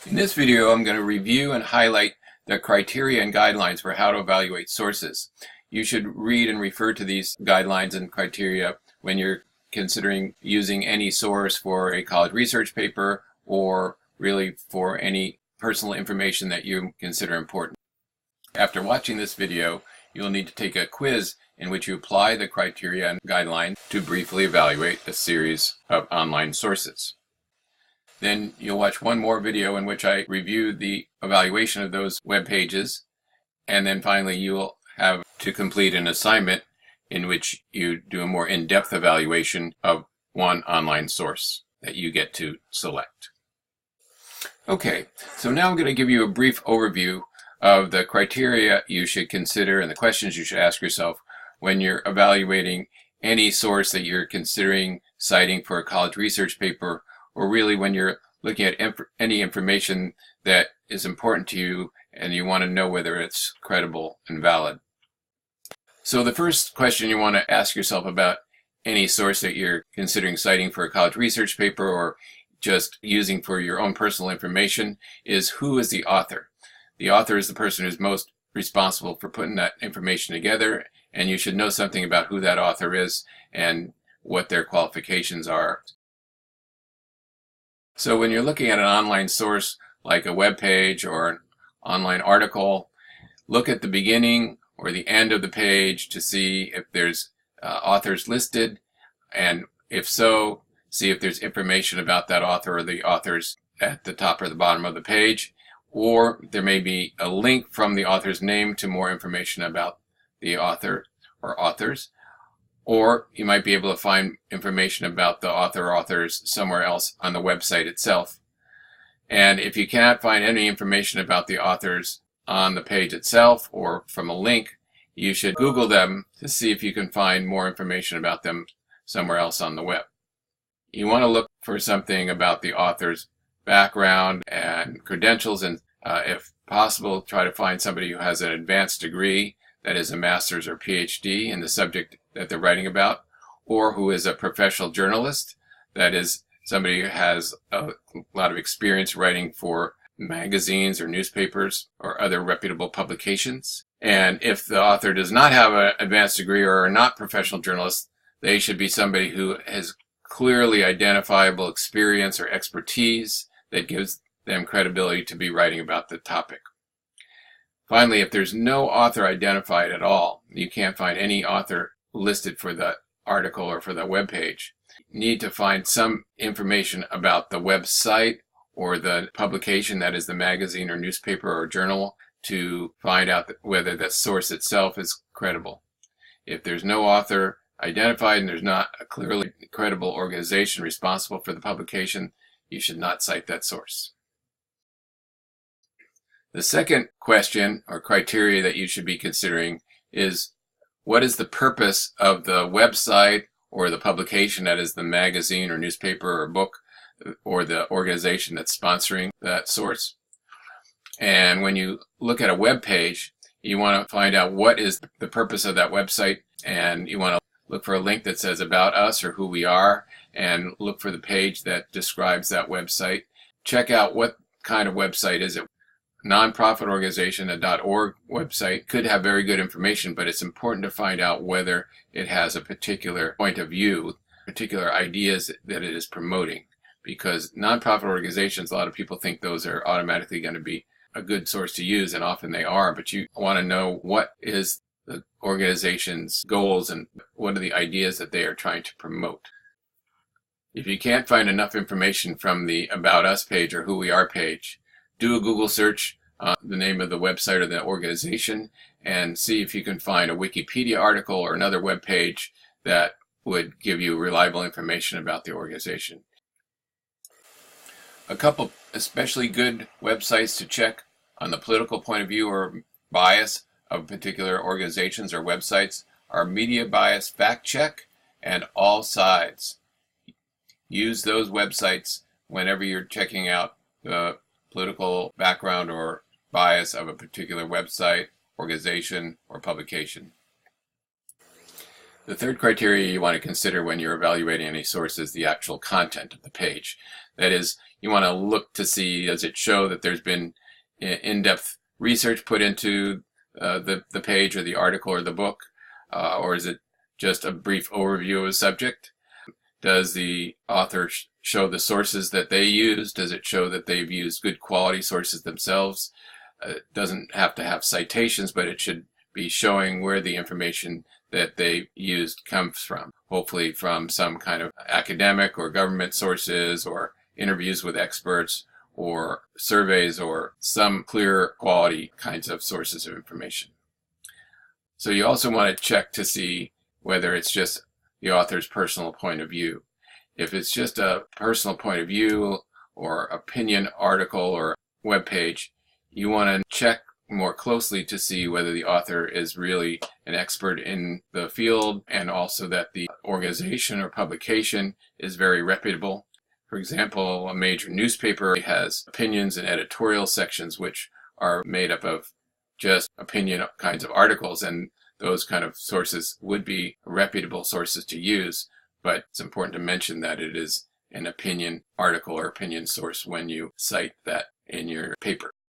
In this video, I'm going to review and highlight the criteria and guidelines for how to evaluate sources. You should read and refer to these guidelines and criteria when you're considering using any source for a college research paper or really for any personal information that you consider important. After watching this video, you'll need to take a quiz in which you apply the criteria and guidelines to briefly evaluate a series of online sources. Then you'll watch one more video in which I review the evaluation of those web pages, and then finally you'll have to complete an assignment in which you do a more in-depth evaluation of one online source that you get to select. Okay, so now I'm going to give you a brief overview of the criteria you should consider and the questions you should ask yourself when you're evaluating any source that you're considering citing for a college research paper, or really when you're looking at any information that is important to you and you want to know whether it's credible and valid. So the first question you want to ask yourself about any source that you're considering citing for a college research paper or just using for your own personal information is, who is the author? The author is the person who's most responsible for putting that information together, and you should know something about who that author is and what their qualifications are. So when you're looking at an online source like a web page or an online article, look at the beginning or the end of the page to see if there's authors listed, and if so, see if there's information about that author or the authors at the top or the bottom of the page, or there may be a link from the author's name to more information about the author or authors. Or you might be able to find information about the author or authors somewhere else on the website itself. And if you cannot find any information about the authors on the page itself or from a link, you should Google them to see if you can find more information about them somewhere else on the web. You want to look for something about the author's background and credentials, and if possible, try to find somebody who has an advanced degree, that is a master's or PhD in the subject that they're writing about, or who is a professional journalist, that is somebody who has a lot of experience writing for magazines or newspapers or other reputable publications. And if the author does not have an advanced degree or are not professional journalists, they should be somebody who has clearly identifiable experience or expertise that gives them credibility to be writing about the topic. Finally, if there's no author identified at all, you can't find any author listed for the article or for the web page, you need to find some information about the website or the publication, that is the magazine or newspaper or journal, to find out whether the source itself is credible. If there's no author identified and there's not a clearly credible organization responsible for the publication, you should not cite that source. The second question or criteria that you should be considering is, what is the purpose of the website or the publication, that is the magazine or newspaper or book, or the organization that's sponsoring that source? And when you look at a web page, you want to find out what is the purpose of that website, and you want to look for a link that says about us or who we are, and look for the page that describes that website. Check out what kind of website is it. Nonprofit organization, a .org website, could have very good information, but it's important to find out whether it has a particular point of view, particular ideas that it is promoting. Because nonprofit organizations, a lot of people think those are automatically going to be a good source to use, and often they are, but you want to know what is the organization's goals and what are the ideas that they are trying to promote. If you can't find enough information from the About Us page or Who We Are page, do a Google search on the name of the website or the organization and see if you can find a Wikipedia article or another web page that would give you reliable information about the organization. A couple especially good websites to check on the political point of view or bias of particular organizations or websites are Media Bias Fact Check and All Sides. Use those websites whenever you're checking out the political background or bias of a particular website, organization, or publication. The third criteria you want to consider when you're evaluating any source is the actual content of the page. That is, you want to look to see, does it show that there's been in-depth research put into the page or the article or the book, or is it just a brief overview of a subject? Does the author show the sources that they use? Does it show that they've used good quality sources themselves? It doesn't have to have citations, but it should be showing where the information that they used comes from. Hopefully from some kind of academic or government sources, or interviews with experts, or surveys, or some clear quality kinds of sources of information. So you also want to check to see whether it's just the author's personal point of view. If it's just a personal point of view or opinion article or web page, you want to check more closely to see whether the author is really an expert in the field, and also that the organization or publication is very reputable. For example, a major newspaper has opinions and editorial sections which are made up of just opinion kinds of articles, and those kind of sources would be reputable sources to use, but it's important to mention that it is an opinion article or opinion source when you cite that in your paper.